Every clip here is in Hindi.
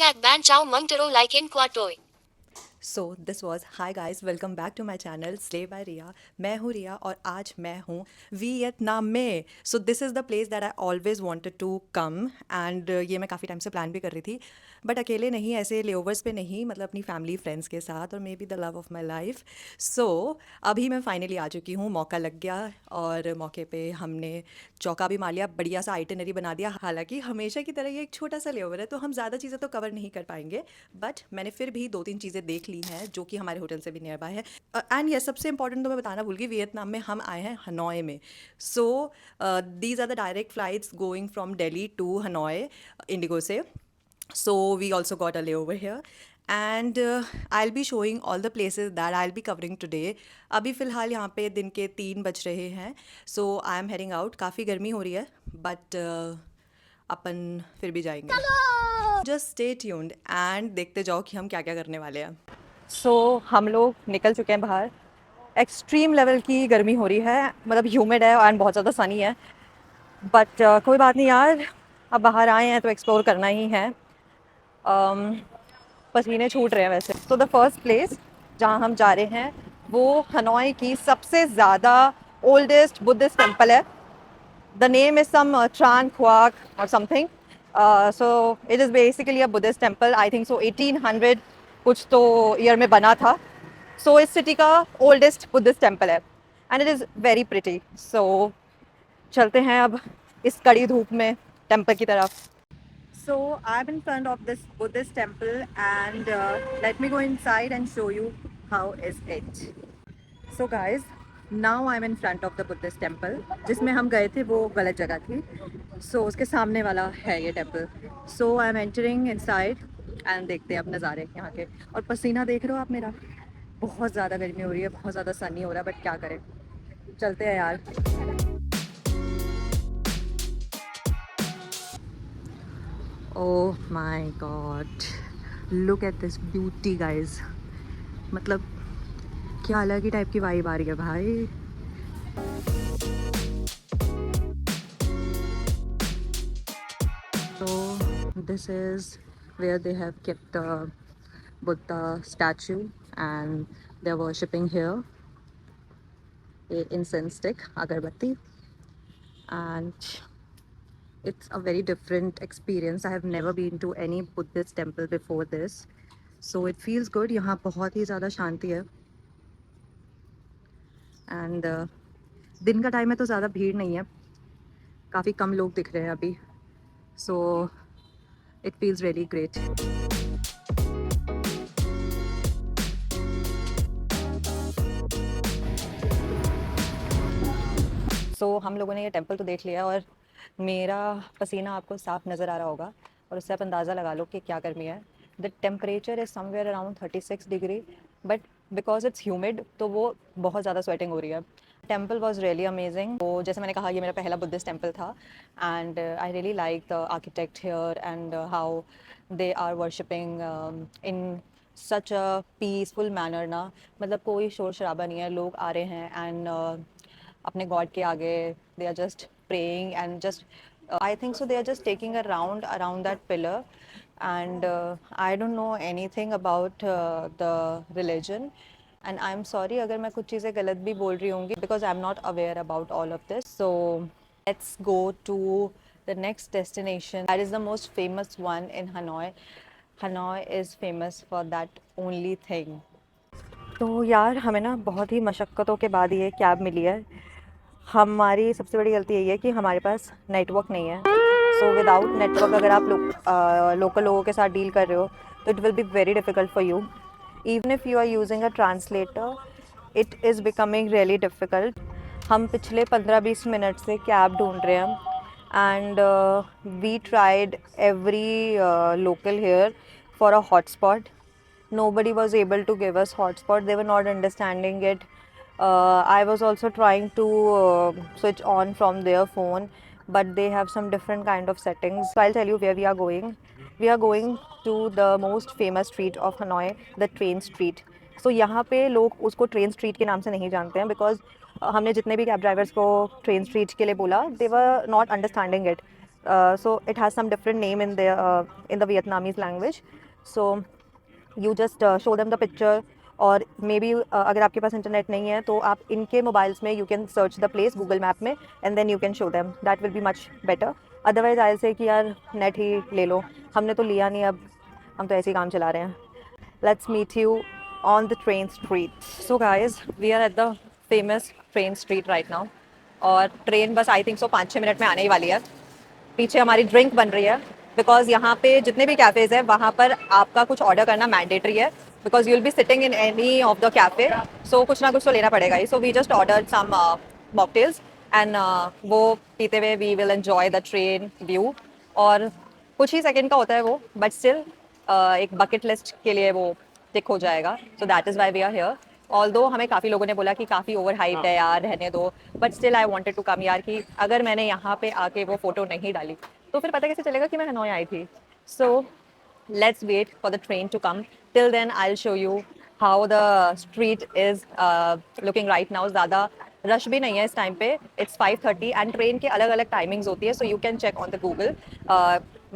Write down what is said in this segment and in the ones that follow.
Hashtag ban chao mung taro like in Quatoy. So this was hi guys welcome back to my channel stay by Riya. मैं हूँ रिया और आज मैं हूँ वियतनाम में। So this is the place that I always wanted to come and ये मैं काफ़ी टाइम से प्लान भी कर रही थी, बट अकेले नहीं, ऐसे लेओवर्स पे नहीं, मतलब अपनी फैमिली फ्रेंड्स के साथ और may be the love of my life. So अभी मैं फाइनली आ चुकी हूँ, मौका लग गया और मौके पे हमने चौका भी मार लिया, बढ़िया सा आइटनरी बना दिया। हालांकि हमेशा की तरह ये एक छोटा सा लेओवर है तो हम ज़्यादा चीज़ें तो कवर नहीं कर पाएंगे, बट मैंने फिर भी 2-3 चीज़ें देख ली हैं जो कि हमारे होटल से भी नियर बाय है। एंड ये सबसे इंपॉर्टेंट तो मैं बताना भूल गई, वियतनाम में हम आए हैं हनोई में। So these are the direct flights going from Delhi to Hanoi IndiGo से। So we also got a layover here and I'll be showing all the places that I'll be covering today. अभी फ़िलहाल यहाँ पे दिन के 3 बज रहे हैं, so I am heading out. काफ़ी गर्मी हो रही है बट अपन फिर भी जाएंगे। जस्ट स्टे ट्यून्ड एंड देखते जाओ कि हम क्या क्या करने वाले हैं। हम लोग निकल चुके हैं बाहर। एक्सट्रीम लेवल की गर्मी हो रही है, मतलब ह्यूमिड है एंड बहुत ज़्यादा सनी है, बट कोई बात नहीं यार, अब बाहर आए हैं तो एक्सप्लोर करना ही है। पसीने छूट रहे हैं वैसे। तो द फर्स्ट प्लेस जहाँ हम जा रहे हैं वो हनोई की सबसे ज़्यादा ओल्डेस्ट बुद्धिस्ट टेम्पल है। The name is some Tran Quoc और something. So it is basically a Buddhist temple. I think so 1800 कुछ तो ईयर में बना था। सो इस सिटी का ओल्डेस्ट बुद्धिस्ट टेम्पल है and it is very pretty. So चलते हैं अब इस कड़ी धूप में टेम्पल की तरफ। So I'm in front of this Buddhist temple and let me go inside and show you how is it. So guys, now I'm in front of the Buddhist temple. जिसमें हम गए थे वो गलत जगह थी, so उसके सामने वाला है ये temple. So I'm entering inside and देखते हैं अब नज़ारे यहाँ के। और पसीना देख रहे हो आप मेरा, बहुत ज़्यादा गर्मी हो रही है, बहुत ज़्यादा सनी हो रहा है, बट क्या करें, चलते हैं यार। Oh my god, look at this beauty guys। मतलब क्या अलग ही टाइप की वाइब आ रही है भाई। So this is where they have kept the Buddha statue and they're worshipping here a incense stick, agarbatti, and it's a very different experience. I have never been to any Buddhist temple before this, so it feels good। यहाँ बहुत ही ज़्यादा शांति है एंड दिन का टाइम है तो ज़्यादा भीड़ नहीं है, काफ़ी कम लोग दिख रहे हैं अभी, so it feels really great. हम लोगों ने ये टेंपल तो देख लिया और मेरा पसीना आपको साफ नज़र आ रहा होगा और उससे आप अंदाज़ा लगा लो कि क्या गर्मी है। The temperature is somewhere around 36 degree, but because it's humid तो वो बहुत ज़्यादा स्वेटिंग हो रही है। Temple was really amazing. तो जैसे मैंने कहा, ये मेरा पहला बुद्धिस्ट टेम्पल था and I really like the architect here and how they are worshipping in such a peaceful manner ना। मतलब कोई शोर शराबा नहीं है, लोग आ रहे हैं एंड अपने गॉड के आगे they are just praying and just I think so they are just taking a round around that pillar and I don't know anything about the religion and I'm sorry अगर मैं कुछ चीज़ें गलत भी बोल रही होंगी because I'm not aware about all of this। So let's go to the next destination that is the most famous one in Hanoi। Hanoi is famous for that only thing। तो यार हमें ना बहुत ही मशक्क़तों के बाद ये कैब मिली है। हमारी सबसे बड़ी गलती यही है कि हमारे पास नेटवर्क नहीं है। सो विदाउट नेटवर्क अगर आप लोकल लोगों के साथ डील कर रहे हो तो it will be very difficult for you. Even if you are using a translator it is becoming really difficult. हम पिछले 15-20 मिनट से कैब ढूंढ रहे हैं and we tried every local here for a hotspot. Nobody was able to give us hotspot, they were not understanding it। I was also trying to switch on from their phone, but they have some different kind of settings। So I'll tell you where we are going। We are going to the most famous street of Hanoi, the train street। So यहाँ पे लोग उसको ट्रेन स्ट्रीट के नाम से नहीं जानते हैं बिकॉज हमने जितने भी कैब ड्राइवर्स को ट्रेन स्ट्रीट के लिए बोला they were not understanding it. So it has some different name in the Vietnamese language. So you just show them the picture, और मे बी अगर आपके पास इंटरनेट नहीं है तो आप इनके मोबाइल्स में you can search the place Google map में, and then you can show them, that will be much better. Otherwise I say कि यार नेट ही ले लो, हमने तो लिया नहीं, अब हम तो ऐसे ही काम चला रहे हैं. Let's meet you on the train street. So guys, we are at the famous train street right now. और ट्रेन बस आई थिंक सो 5-6 मिनट में आने ही वाली है. पीछे हमारी ड्रिंक बन रही है, बिकॉज यहाँ पे जितने भी कैफ़ेज है वहाँ पर आपका कुछ ऑर्डर करना मैंडेटरी है, because you will be sitting in any of the cafe, so कुछ ना कुछ तो लेना पड़ेगा ही. So we just order some mocktails and वो पीते हुए we will enjoy the train view. और कुछ ही सेकंड का होता है वो, बट स्टिल एक बकेट लिस्ट के लिए वो टिक हो जाएगा. So that is why we are here. Although हमें काफ़ी लोगों ने बोला कि काफ़ी ओवर हाइप्ड है यार, रहने दो, but still I wanted to come यार, कि अगर मैंने यहाँ पे आके वो फ़ोटो नहीं डाली तो फिर पता कैसे चलेगा कि मैं हनोई आई थी. सो let's wait for the train to come. Till then I'll show you how the street is looking right now. ज़्यादा रश भी नहीं है इस टाइम पे. It's 5:30 एंड ट्रेन के अलग अलग टाइमिंग्स होती है, so you can check on the Google.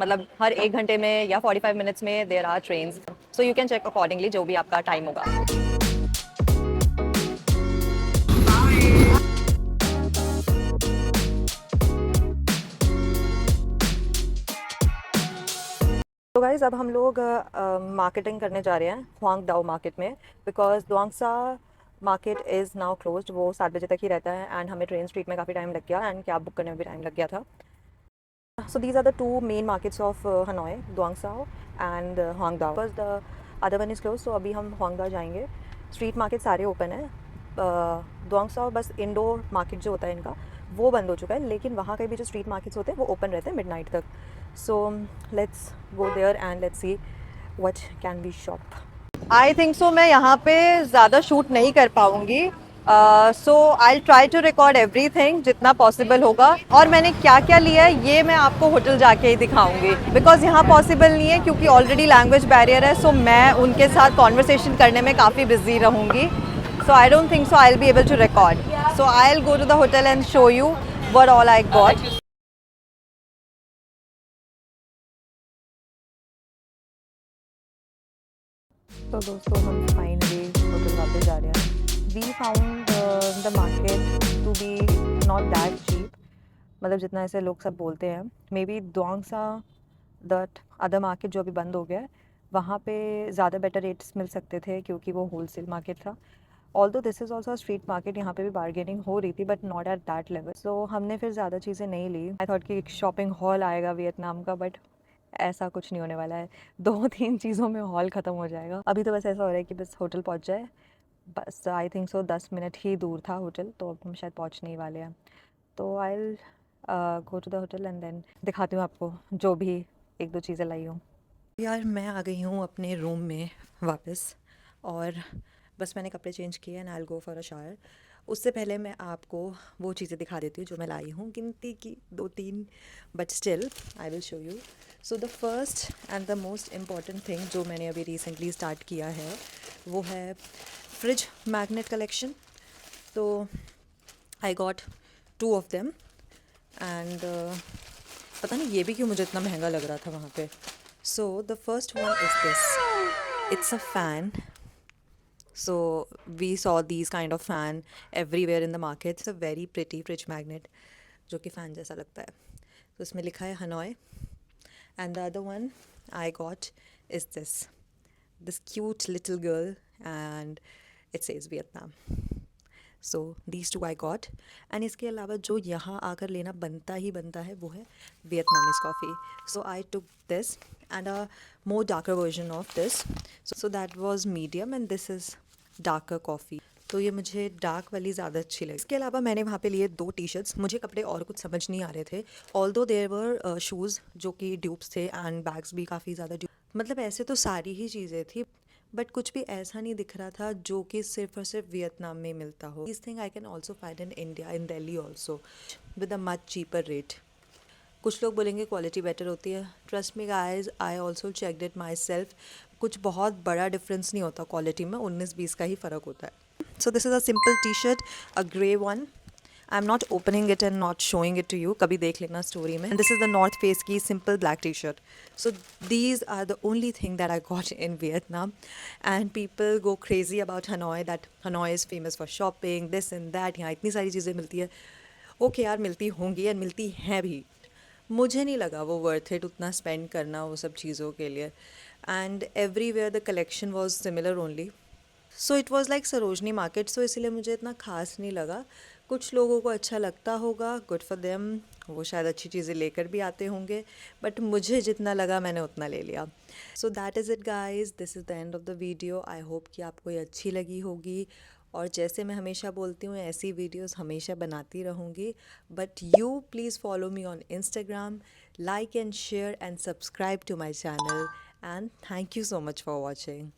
मतलब हर 1 घंटे में या 45 मिनट्स में there are trains, so you can check accordingly जो भी आपका टाइम होगा. तो गाइज़ अब हम लोग मार्केटिंग करने जा रहे हैं हुआंग दाओ मार्केट में, because Dong Xuan market is now closed. वो 7 बजे तक ही रहता है एंड हमें ट्रेन स्ट्रीट में काफ़ी टाइम लग गया एंड कैब बुक करने में भी टाइम लग गया था. So these are the two main markets of Hanoi, Duang Sao and Hoang Dao. Because the other one is closed, so अभी हम Hoang Dao जाएंगे. स्ट्रीट मार्केट सारे ओपन है. दुआंग साओ बस इंडोर मार्केट जो होता है इनका वो बंद हो चुका है, लेकिन वहाँ के भी जो स्ट्रीट मार्केट्स होते हैं वो ओपन रहते हैं मिडनाइट तक. So let's go there and let's see what can be shop. I think so मैं यहाँ पे ज़्यादा शूट नहीं कर पाऊँगी. So I try to record everything जितना पॉसिबल होगा, और मैंने क्या क्या लिया है ये मैं आपको होटल जाके ही दिखाऊंगी, बिकॉज यहाँ पॉसिबल नहीं है क्योंकि ऑलरेडी लैंग्वेज बैरियर है. सो मैं उनके साथ कॉन्वर्सेशन करने में काफ़ी बिजी रहूँगी. So I don't think so I will be able to record. So I will go to the hotel and show you what all I got. तो दोस्तों हम फाइनली होटल वापस जा रहे हैं. We found the market to be not that cheap, मतलब जितना ऐसे लोग सब बोलते हैं. Maybe Dong Xuan that other market जो अभी बंद हो गया है वहाँ पे ज़्यादा बेटर रेट्स मिल सकते थे क्योंकि वो होलसेल मार्केट था. Although this is also street market, यहाँ पे भी बार्गेनिंग हो रही थी but not at that level. So हमने फिर ज़्यादा चीज़ें नहीं ली. आई थॉट कि एक शॉपिंग हॉल आएगा वियतनाम का, बट ऐसा कुछ नहीं होने वाला है. 2-3 चीज़ों में हॉल ख़त्म हो जाएगा. अभी तो बस ऐसा हो रहा है कि बस होटल पहुँच जाए. बस आई थिंक सो 10 मिनट ही दूर था होटल, तो अब हम शायद पहुँचने ही वाले हैं. तो I will go to the hotel and then दिखाती हूँ आपको जो भी 1-2 चीज़ें लाई हूँ. यार मैं आ गई हूँ अपने रूम में वापस, और बस मैंने कपड़े चेंज किए and I will go for a shower. उससे पहले मैं आपको वो चीज़ें दिखा देती हूँ जो मैं लाई हूँ, गिनती की 2-3, but still I will show you. So the first and the most important thing जो मैंने अभी रिसेंटली स्टार्ट किया है वो है फ्रिज मैग्नेट कलेक्शन. तो I got 2 of them and पता नहीं ये भी क्यों मुझे इतना महंगा लग रहा था वहाँ पे. So the first one is this. It's a fan. So we saw these kind of fan everywhere in the market. It's a very pretty fridge magnet जो कि फ़ैन जैसा लगता है. तो इसमें लिखा है Hanoi. And the other one I got is this cute little girl and it says Vietnam. So these two I got. And इसके अलावा जो यहाँ आकर लेना बनता ही बनता है वो है Vietnamese coffee. So I took this and a more darker version of this. So that was medium and this is darker coffee. तो ये मुझे डार्क वाली ज़्यादा अच्छी लगी. इसके अलावा मैंने वहाँ पे लिए 2 टी-शर्ट्स. मुझे कपड़े और कुछ समझ नहीं आ रहे थे. ऑल्दो देयर वर शूज़ जो कि ड्यूप्स थे एंड बैग्स भी काफ़ी ज़्यादा मतलब ऐसे तो सारी ही चीज़ें थी, बट कुछ भी ऐसा नहीं दिख रहा था जो कि सिर्फ और सिर्फ वियतनाम में मिलता हो. This thing I can also find in India, in Delhi also, with a much cheaper rate. कुछ लोग बोलेंगे क्वालिटी बेटर होती है. Trust me guys, I also checked it my self. कुछ बहुत बड़ा डिफरेंस नहीं होता क्वालिटी में, 19-20 का ही फ़र्क होता है. So this is a simple T shirt, a grey one. I am not opening it and not showing it to you, कभी देख लेना स्टोरी में. This is the North Face की simple black T shirt. So these are the only thing that I got in Vietnam. And people go crazy about Hanoi, that Hanoi is famous for shopping this and that. यहाँ इतनी सारी चीज़ें मिलती है. ओके यार, मिलती होंगी एंड मिलती हैं भी. मुझे नहीं लगा वो वर्थ इट उतना स्पेंड करना वो सब चीज़ों के लिए. And everywhere the collection was similar only. So it was like Sarojini market. So इसलिए मुझे इतना खास नहीं लगा. कुछ लोगों को अच्छा लगता होगा, गुड फॉर देम, वो शायद अच्छी चीज़ें लेकर भी आते होंगे. बट मुझे जितना लगा मैंने उतना ले लिया. सो that is it guys, this is the end of the video. I hope कि आपको ये अच्छी लगी होगी. और जैसे मैं हमेशा बोलती हूँ, ऐसी वीडियोस हमेशा बनाती रहूँगी. But you please follow me on Instagram, like and share and subscribe to my channel, and thank you so much for watching.